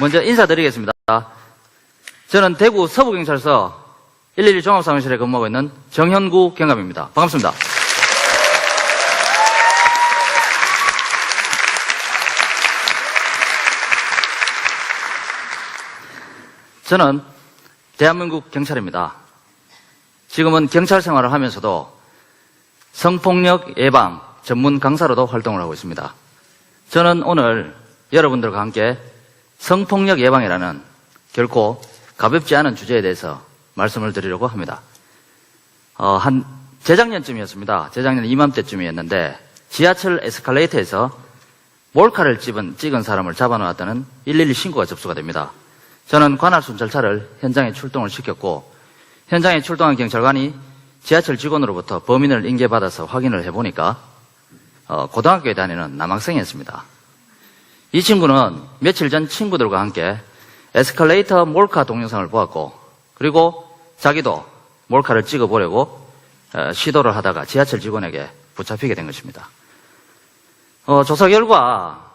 먼저 인사드리겠습니다. 저는 대구 서부경찰서 112 종합사무실에 근무하고 있는 정현구 경감입니다. 반갑습니다. 저는 대한민국 경찰입니다. 지금은 경찰 생활을 하면서도 성폭력 예방 전문 강사로도 활동을 하고 있습니다. 저는 오늘 여러분들과 함께 성폭력 예방이라는 결코 가볍지 않은 주제에 대해서 말씀을 드리려고 합니다. 한 재작년쯤이었습니다. 재작년 이맘때쯤이었는데 지하철 에스컬레이터에서 몰카를 찍은 사람을 잡아놓았다는 112 신고가 접수가 됩니다. 저는 관할 순찰차를 현장에 출동을 시켰고 현장에 출동한 경찰관이 지하철 직원으로부터 범인을 인계받아서 확인을 해보니까 고등학교에 다니는 남학생이었습니다. 이 친구는 며칠 전 친구들과 함께 에스컬레이터 몰카 동영상을 보았고 그리고 자기도 몰카를 찍어보려고 시도를 하다가 지하철 직원에게 붙잡히게 된 것입니다. 조사 결과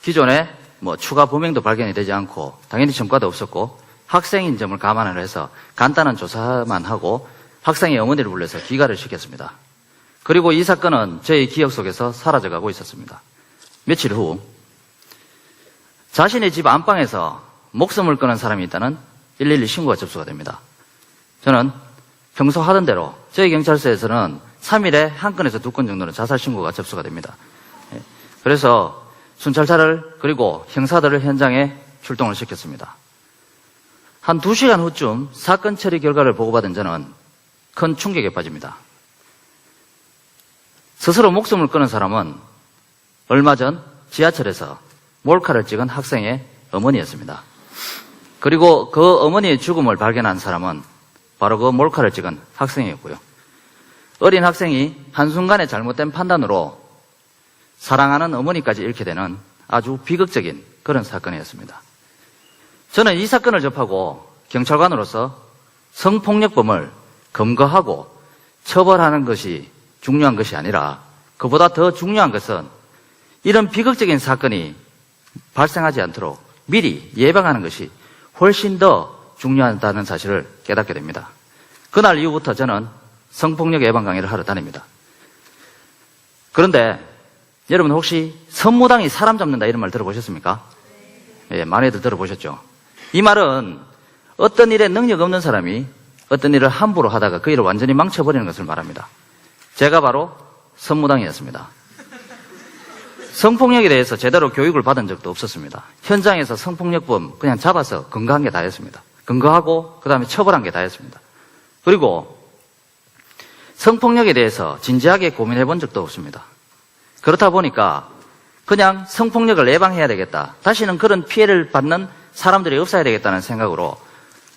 기존에 추가 범행도 발견이 되지 않고 당연히 전과도 없었고 학생인 점을 감안을 해서 간단한 조사만 하고 학생의 어머니를 불러서 귀가를 시켰습니다. 그리고 이 사건은 저희 기억 속에서 사라져가고 있었습니다. 며칠 후 자신의 집 안방에서 목숨을 끊은 사람이 있다는 112 신고가 접수가 됩니다. 저는 평소 하던 대로 저희 경찰서에서는 3일에 1건에서 2건 정도는 자살 신고가 접수가 됩니다. 그래서 순찰차를 그리고 형사들을 현장에 출동을 시켰습니다. 한 2시간 후쯤 사건 처리 결과를 보고받은 저는 큰 충격에 빠집니다. 스스로 목숨을 끊은 사람은 얼마 전 지하철에서 몰카를 찍은 학생의 어머니였습니다. 그리고 그 어머니의 죽음을 발견한 사람은 바로 그 몰카를 찍은 학생이었고요. 어린 학생이 한순간의 잘못된 판단으로 사랑하는 어머니까지 잃게 되는 아주 비극적인 그런 사건이었습니다. 저는 이 사건을 접하고 경찰관으로서 성폭력범을 검거하고 처벌하는 것이 중요한 것이 아니라 그보다 더 중요한 것은 이런 비극적인 사건이 발생하지 않도록 미리 예방하는 것이 훨씬 더 중요하다는 사실을 깨닫게 됩니다. 그날 이후부터 저는 성폭력 예방 강의를 하러 다닙니다. 그런데 여러분 혹시 선무당이 사람 잡는다 이런 말 들어보셨습니까? 예, 많이들 들어보셨죠? 이 말은 어떤 일에 능력 없는 사람이 어떤 일을 함부로 하다가 그 일을 완전히 망쳐버리는 것을 말합니다. 제가 바로 선무당이었습니다. 성폭력에 대해서 제대로 교육을 받은 적도 없었습니다. 현장에서 성폭력범 그냥 잡아서 근거한 게 다였습니다. 근거하고 그 다음에 처벌한 게 다였습니다. 그리고 성폭력에 대해서 진지하게 고민해 본 적도 없습니다. 그렇다 보니까 그냥 성폭력을 예방해야 되겠다. 다시는 그런 피해를 받는 사람들이 없어야 되겠다는 생각으로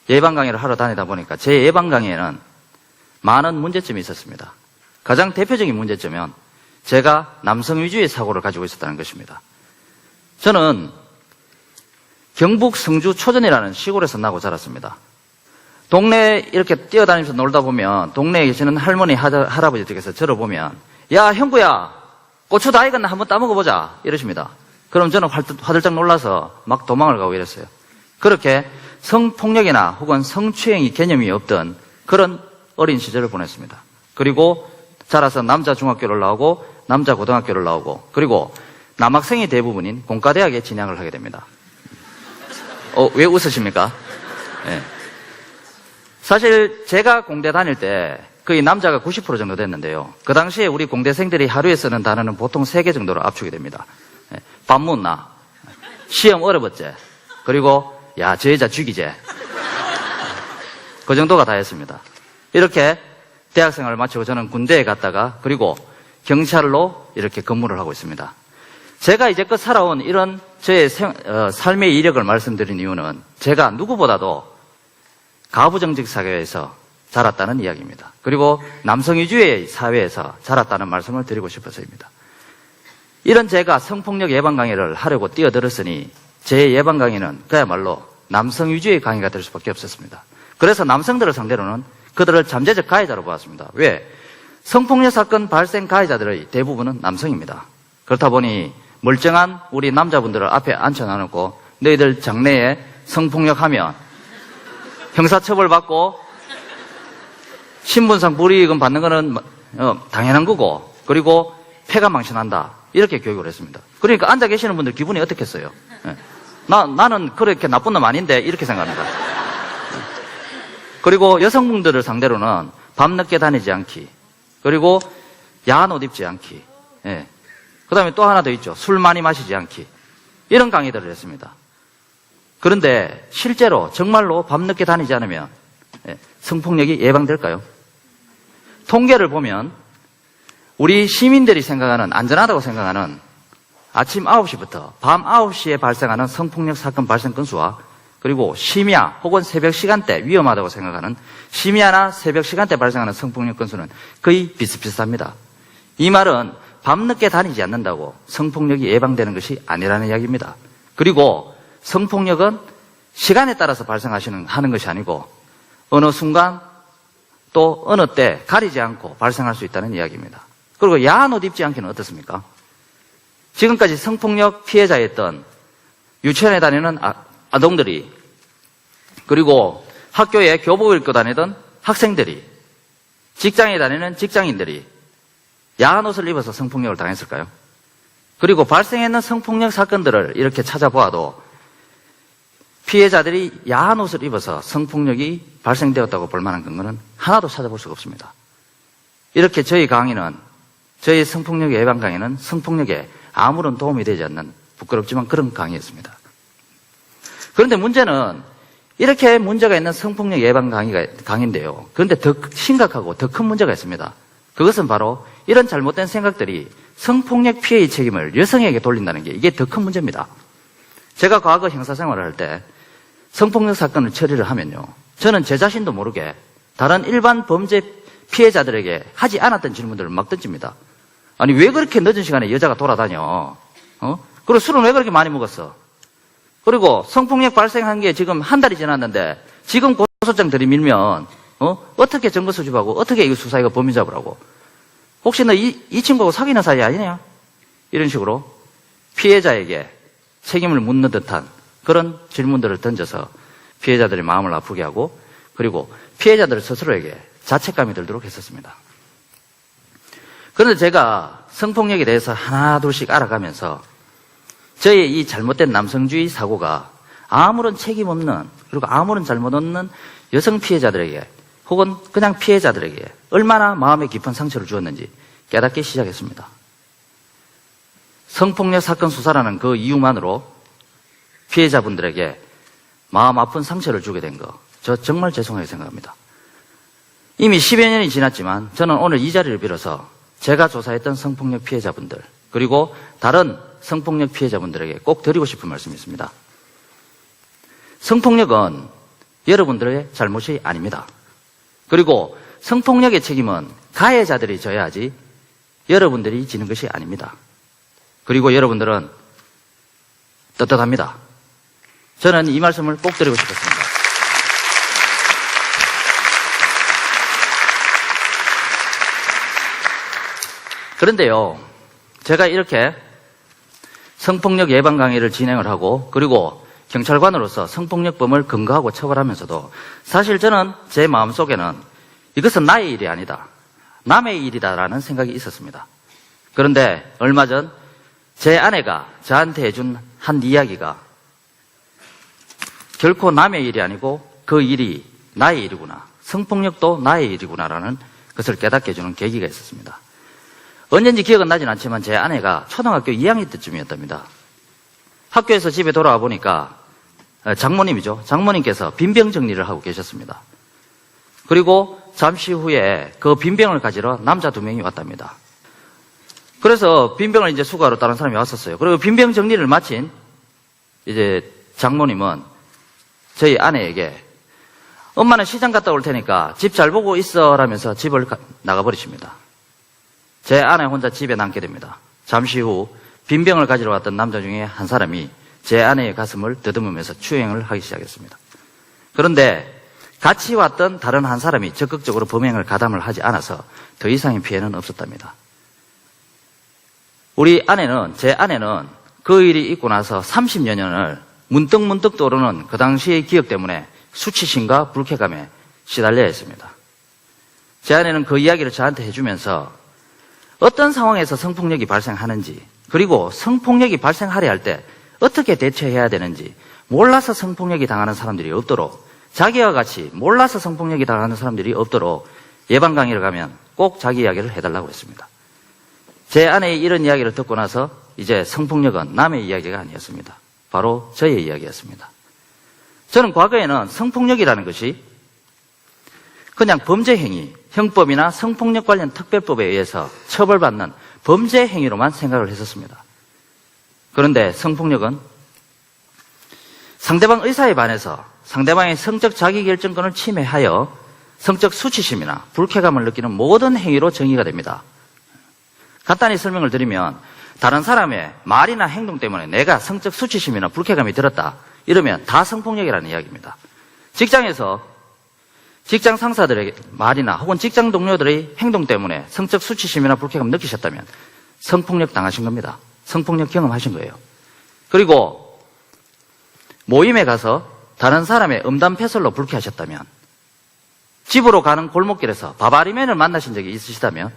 예방 강의를 하러 다니다 보니까 제 예방 강의에는 많은 문제점이 있었습니다. 가장 대표적인 문제점은 제가 남성 위주의 사고를 가지고 있었다는 것입니다. 저는 경북 성주 초전이라는 시골에서 나고 자랐습니다. 동네에 이렇게 뛰어다니면서 놀다 보면 동네에 계시는 할머니, 할아버지들께서 저를 보면 야 형구야 고추 다 익었나 한번 따먹어보자 이러십니다. 그럼 저는 화들짝 놀라서 막 도망을 가고 이랬어요. 그렇게 성폭력이나 혹은 성추행이 개념이 없던 그런 어린 시절을 보냈습니다. 그리고 자라서 남자 중학교를 나오고 남자 고등학교를 나오고 그리고 남학생이 대부분인 공과대학에 진학을 하게 됩니다. 왜 웃으십니까? 네. 사실 제가 공대 다닐 때 거의 남자가 90% 정도 됐는데요. 그 당시에 우리 공대생들이 하루에 쓰는 단어는 보통 3개 정도로 압축이 됩니다. 밥 묻나, 시험 어려웠제, 그리고 야 저 여자 죽이제. 그 정도가 다였습니다. 이렇게 대학생활을 마치고 저는 군대에 갔다가 그리고 경찰로 이렇게 근무를 하고 있습니다. 제가 이제껏 살아온 이런 저의 삶의 이력을 말씀드린 이유는 제가 누구보다도 가부정직 사회에서 자랐다는 이야기입니다. 그리고 남성 위주의 사회에서 자랐다는 말씀을 드리고 싶어서입니다. 이런 제가 성폭력 예방 강의를 하려고 뛰어들었으니 제 예방 강의는 그야말로 남성 위주의 강의가 될 수밖에 없었습니다. 그래서 남성들을 상대로는 그들을 잠재적 가해자로 보았습니다. 왜? 성폭력 사건 발생 가해자들의 대부분은 남성입니다. 그렇다 보니 멀쩡한 우리 남자분들을 앞에 앉혀놔놓고 너희들 장래에 성폭력하면 형사처벌 받고 신분상 불이익은 받는 거는 당연한 거고, 그리고 폐가 망신한다. 이렇게 교육을 했습니다. 그러니까 앉아 계시는 분들 기분이 어떻겠어요? 예. 나는 그렇게 나쁜 놈 아닌데 이렇게 생각합니다. 그리고 여성분들을 상대로는 밤늦게 다니지 않기, 그리고 야한 옷 입지 않기, 예. 그 다음에 또 하나 더 있죠. 술 많이 마시지 않기. 이런 강의들을 했습니다. 그런데 실제로 정말로 밤늦게 다니지 않으면 성폭력이 예방될까요? 통계를 보면 우리 시민들이 생각하는, 안전하다고 생각하는 아침 9시부터 밤 9시에 발생하는 성폭력 사건 발생 건수와, 그리고 심야 혹은 새벽 시간대 위험하다고 생각하는 심야나 새벽 시간대 발생하는 성폭력 건수는 거의 비슷비슷합니다. 이 말은 밤늦게 다니지 않는다고 성폭력이 예방되는 것이 아니라는 이야기입니다. 그리고 성폭력은 시간에 따라서 하는 것이 아니고 어느 순간 또 어느 때 가리지 않고 발생할 수 있다는 이야기입니다. 그리고 야한 옷 입지 않기는 어떻습니까? 지금까지 성폭력 피해자였던 유치원에 다니는 아동들이, 그리고 학교에 교복을 입고 다니던 학생들이, 직장에 다니는 직장인들이 야한 옷을 입어서 성폭력을 당했을까요? 그리고 발생했는 성폭력 사건들을 이렇게 찾아보아도 피해자들이 야한 옷을 입어서 성폭력이 발생되었다고 볼 만한 근거는 하나도 찾아볼 수가 없습니다. 이렇게 저희 성폭력 예방 강의는 성폭력에 아무런 도움이 되지 않는 부끄럽지만 그런 강의였습니다. 그런데 문제는 이렇게 문제가 있는 성폭력 예방 강의인데요. 그런데 더 심각하고 더 큰 문제가 있습니다. 그것은 바로 이런 잘못된 생각들이 성폭력 피해의 책임을 여성에게 돌린다는 게, 이게 더 큰 문제입니다. 제가 과거 형사생활을 할 때 성폭력 사건을 처리를 하면요, 저는 제 자신도 모르게 다른 일반 범죄 피해자들에게 하지 않았던 질문들을 막 던집니다. 아니, 왜 그렇게 늦은 시간에 여자가 돌아다녀? 그리고 술은 왜 그렇게 많이 먹었어? 그리고 성폭력 발생한 게 지금 한 달이 지났는데 지금 고소장 들이밀면 어떻게 증거 수집하고 어떻게 이거 수사해가 범인 잡으라고? 혹시 너 이 친구하고 사귀는 사이 아니냐? 이런 식으로 피해자에게 책임을 묻는 듯한 그런 질문들을 던져서 피해자들의 마음을 아프게 하고, 그리고 피해자들 스스로에게 자책감이 들도록 했었습니다. 그런데 제가 성폭력에 대해서 하나 둘씩 알아가면서 저의 이 잘못된 남성주의 사고가 아무런 책임 없는, 그리고 아무런 잘못 없는 여성 피해자들에게 혹은 그냥 피해자들에게 얼마나 마음에 깊은 상처를 주었는지 깨닫기 시작했습니다. 성폭력 사건 수사라는 그 이유만으로 피해자분들에게 마음 아픈 상처를 주게 된 거, 저 정말 죄송하게 생각합니다. 이미 10여 년이 지났지만 저는 오늘 이 자리를 빌어서 제가 조사했던 성폭력 피해자분들, 그리고 다른 성폭력 피해자분들에게 꼭 드리고 싶은 말씀이 있습니다. 성폭력은 여러분들의 잘못이 아닙니다. 그리고 성폭력의 책임은 가해자들이 져야 하지 여러분들이 지는 것이 아닙니다. 그리고 여러분들은 떳떳합니다. 저는 이 말씀을 꼭 드리고 싶었습니다. 그런데요, 제가 이렇게 성폭력 예방 강의를 진행을 하고, 그리고 경찰관으로서 성폭력범을 검거하고 처벌하면서도 사실 저는 제 마음속에는 이것은 나의 일이 아니다, 남의 일이다라는 생각이 있었습니다. 그런데 얼마 전 제 아내가 저한테 해준 한 이야기가 결코 남의 일이 아니고 그 일이 나의 일이구나, 성폭력도 나의 일이구나라는 것을 깨닫게 해주는 계기가 있었습니다. 언젠지 기억은 나진 않지만 제 아내가 초등학교 2학년 때쯤이었답니다. 학교에서 집에 돌아와 보니까 장모님이죠. 장모님께서 빈병 정리를 하고 계셨습니다. 그리고 잠시 후에 그 빈병을 가지러 남자 2명이 왔답니다. 그래서 빈병을 이제 수거하러 다른 사람이 왔었어요. 그리고 빈병 정리를 마친 이제 장모님은 저희 아내에게 엄마는 시장 갔다 올 테니까 집 잘 보고 있어 라면서 집을 나가버리십니다. 제 아내 혼자 집에 남게 됩니다. 잠시 후 빈병을 가지러 왔던 남자 중에 한 사람이 제 아내의 가슴을 더듬으면서 추행을 하기 시작했습니다. 그런데 같이 왔던 다른 한 사람이 적극적으로 범행을 가담을 하지 않아서 더 이상의 피해는 없었답니다. 제 아내는 그 일이 있고 나서 30여 년을 문득문득 떠오르는 그 당시의 기억 때문에 수치심과 불쾌감에 시달려야 했습니다. 제 아내는 그 이야기를 저한테 해주면서 어떤 상황에서 성폭력이 발생하는지, 그리고 성폭력이 발생하려 할 때 어떻게 대처해야 되는지 몰라서 성폭력이 당하는 사람들이 없도록, 자기와 같이 몰라서 성폭력이 당하는 사람들이 없도록 예방 강의를 가면 꼭 자기 이야기를 해달라고 했습니다. 제 아내의 이런 이야기를 듣고 나서 이제 성폭력은 남의 이야기가 아니었습니다. 바로 저의 이야기였습니다. 저는 과거에는 성폭력이라는 것이 그냥 범죄 행위, 형법이나 성폭력 관련 특별법에 의해서 처벌받는 범죄 행위로만 생각을 했었습니다. 그런데 성폭력은 상대방 의사에 반해서 상대방의 성적 자기결정권을 침해하여 성적 수치심이나 불쾌감을 느끼는 모든 행위로 정의가 됩니다. 간단히 설명을 드리면 다른 사람의 말이나 행동 때문에 내가 성적 수치심이나 불쾌감이 들었다, 이러면 다 성폭력이라는 이야기입니다. 직장에서 직장 상사들의 말이나 혹은 직장 동료들의 행동 때문에 성적 수치심이나 불쾌감 느끼셨다면 성폭력 당하신 겁니다. 성폭력 경험하신 거예요. 그리고 모임에 가서 다른 사람의 음담패설로 불쾌하셨다면, 집으로 가는 골목길에서 바바리맨을 만나신 적이 있으시다면,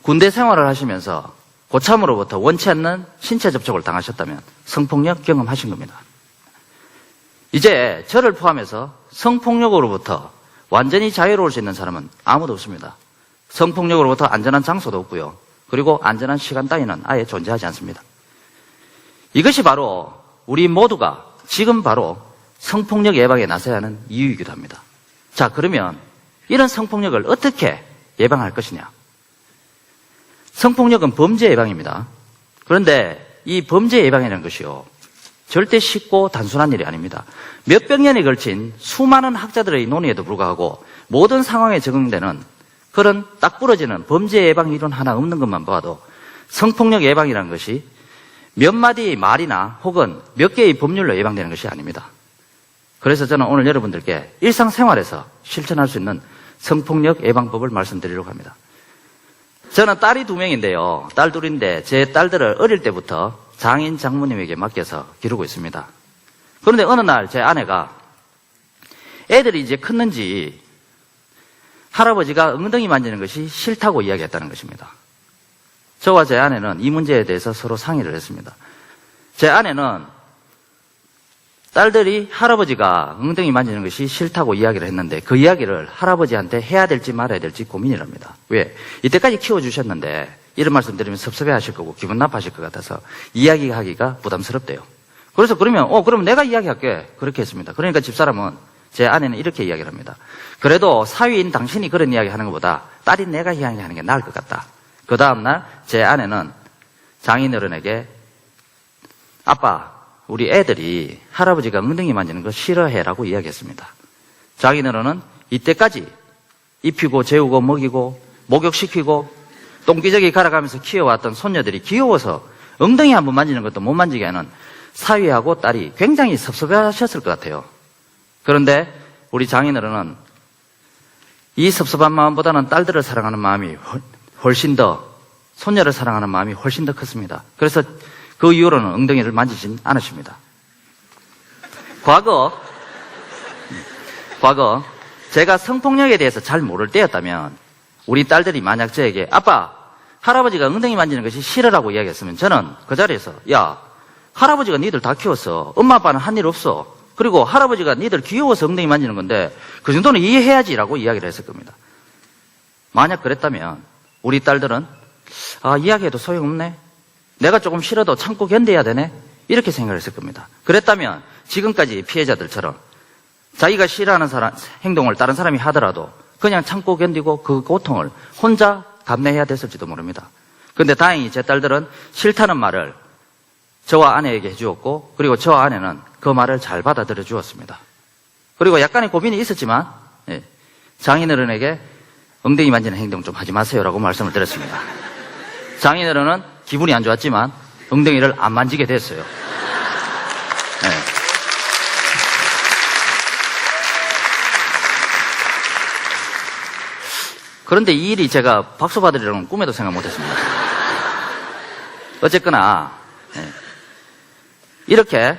군대 생활을 하시면서 고참으로부터 원치 않는 신체 접촉을 당하셨다면 성폭력 경험하신 겁니다. 이제 저를 포함해서 성폭력으로부터 완전히 자유로울 수 있는 사람은 아무도 없습니다. 성폭력으로부터 안전한 장소도 없고요. 그리고 안전한 시간 따위는 아예 존재하지 않습니다. 이것이 바로 우리 모두가 지금 바로 성폭력 예방에 나서야 하는 이유이기도 합니다. 자, 그러면 이런 성폭력을 어떻게 예방할 것이냐? 성폭력은 범죄 예방입니다. 그런데 이 범죄 예방이라는 것이요, 절대 쉽고 단순한 일이 아닙니다. 몇백 년에 걸친 수많은 학자들의 논의에도 불구하고 모든 상황에 적용되는 그런 딱 부러지는 범죄 예방 이론 하나 없는 것만 봐도 성폭력 예방이라는 것이 몇 마디의 말이나 혹은 몇 개의 법률로 예방되는 것이 아닙니다. 그래서 저는 오늘 여러분들께 일상생활에서 실천할 수 있는 성폭력 예방법을 말씀드리려고 합니다. 저는 딸이 2명인데요. 딸 둘인데 제 딸들을 어릴 때부터 장인 장모님에게 맡겨서 기르고 있습니다. 그런데 어느 날 제 아내가 애들이 이제 컸는지 할아버지가 엉덩이 만지는 것이 싫다고 이야기했다는 것입니다. 저와 제 아내는 이 문제에 대해서 서로 상의를 했습니다. 제 아내는 딸들이 할아버지가 엉덩이 만지는 것이 싫다고 이야기를 했는데 그 이야기를 할아버지한테 해야 될지 말아야 될지 고민이랍니다. 왜? 이때까지 키워주셨는데 이런 말씀 드리면 섭섭해 하실 거고 기분 나빠하실 것 같아서 이야기하기가 부담스럽대요. 그래서 그러면 내가 이야기할게. 그렇게 했습니다. 그러니까 집사람은, 제 아내는 이렇게 이야기를 합니다. 그래도 사위인 당신이 그런 이야기 하는 것보다 딸인 내가 이야기하는 게 나을 것 같다. 그 다음날 제 아내는 장인어른에게 아빠, 우리 애들이 할아버지가 엉덩이 만지는 거 싫어해라고 이야기했습니다. 장인어른은 이때까지 입히고 재우고 먹이고 목욕시키고 똥기저귀 갈아가면서 키워왔던 손녀들이 귀여워서 엉덩이 한번 만지는 것도 못 만지게 하는 사위하고 딸이 굉장히 섭섭하셨을 것 같아요. 그런데 우리 장인어른은 이 섭섭한 마음보다는 딸들을 사랑하는 마음이 훨씬 더, 손녀를 사랑하는 마음이 훨씬 더 컸습니다. 그래서 그 이후로는 엉덩이를 만지진 않으십니다. 과거 제가 성폭력에 대해서 잘 모를 때였다면 우리 딸들이 만약 저에게 아빠, 할아버지가 엉덩이 만지는 것이 싫으라고 이야기했으면 저는 그 자리에서 야, 할아버지가 니들 다 키웠어. 엄마 아빠는 한 일 없어. 그리고 할아버지가 니들 귀여워서 엉덩이 만지는 건데 그 정도는 이해해야지라고 이야기를 했을 겁니다. 만약 그랬다면 우리 딸들은 이야기해도 소용없네. 내가 조금 싫어도 참고 견뎌야 되네. 이렇게 생각을 했을 겁니다. 그랬다면 지금까지 피해자들처럼 자기가 싫어하는 행동을 다른 사람이 하더라도 그냥 참고 견디고 그 고통을 혼자 감내해야 됐을지도 모릅니다. 그런데 다행히 제 딸들은 싫다는 말을 저와 아내에게 해주었고, 그리고 저와 아내는 그 말을 잘 받아들여 주었습니다. 그리고 약간의 고민이 있었지만 장인어른에게 엉덩이 만지는 행동 좀 하지 마세요라고 말씀을 드렸습니다. 장인어른은 기분이 안 좋았지만 엉덩이를 안 만지게 됐어요. 네. 그런데 이 일이 제가 박수 받으리라고는 꿈에도 생각 못했습니다. 어쨌거나 이렇게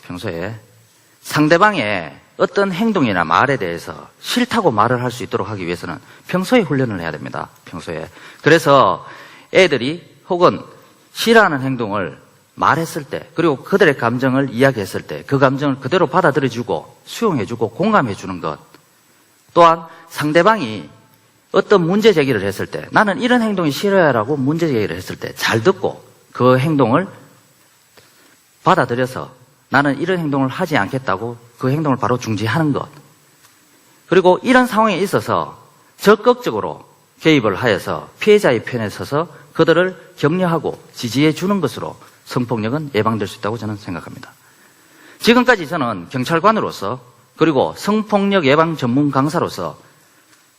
평소에 상대방의 어떤 행동이나 말에 대해서 싫다고 말을 할 수 있도록 하기 위해서는 평소에 훈련을 해야 됩니다. 평소에. 그래서 애들이 혹은 싫어하는 행동을 말했을 때, 그리고 그들의 감정을 이야기했을 때 그 감정을 그대로 받아들여주고 수용해주고 공감해주는 것. 또한 상대방이 어떤 문제 제기를 했을 때, 나는 이런 행동이 싫어요라고 문제 제기를 했을 때 잘 듣고 그 행동을 받아들여서 나는 이런 행동을 하지 않겠다고 그 행동을 바로 중지하는 것. 그리고 이런 상황에 있어서 적극적으로 개입을 하여서 피해자의 편에 서서 그들을 격려하고 지지해 주는 것으로 성폭력은 예방될 수 있다고 저는 생각합니다. 지금까지 저는 경찰관으로서 그리고 성폭력 예방 전문 강사로서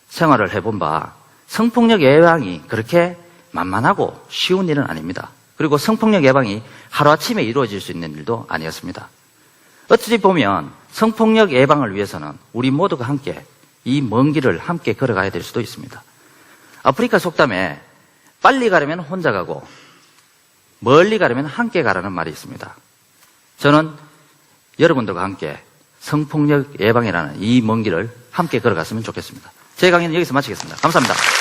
생활을 해본 바 성폭력 예방이 그렇게 만만하고 쉬운 일은 아닙니다. 그리고 성폭력 예방이 하루아침에 이루어질 수 있는 일도 아니었습니다. 어찌 보면 성폭력 예방을 위해서는 우리 모두가 함께 이 먼 길을 함께 걸어가야 될 수도 있습니다. 아프리카 속담에 빨리 가려면 혼자 가고 멀리 가려면 함께 가라는 말이 있습니다. 저는 여러분들과 함께 성폭력 예방이라는 이 먼 길을 함께 걸어갔으면 좋겠습니다. 제 강의는 여기서 마치겠습니다. 감사합니다.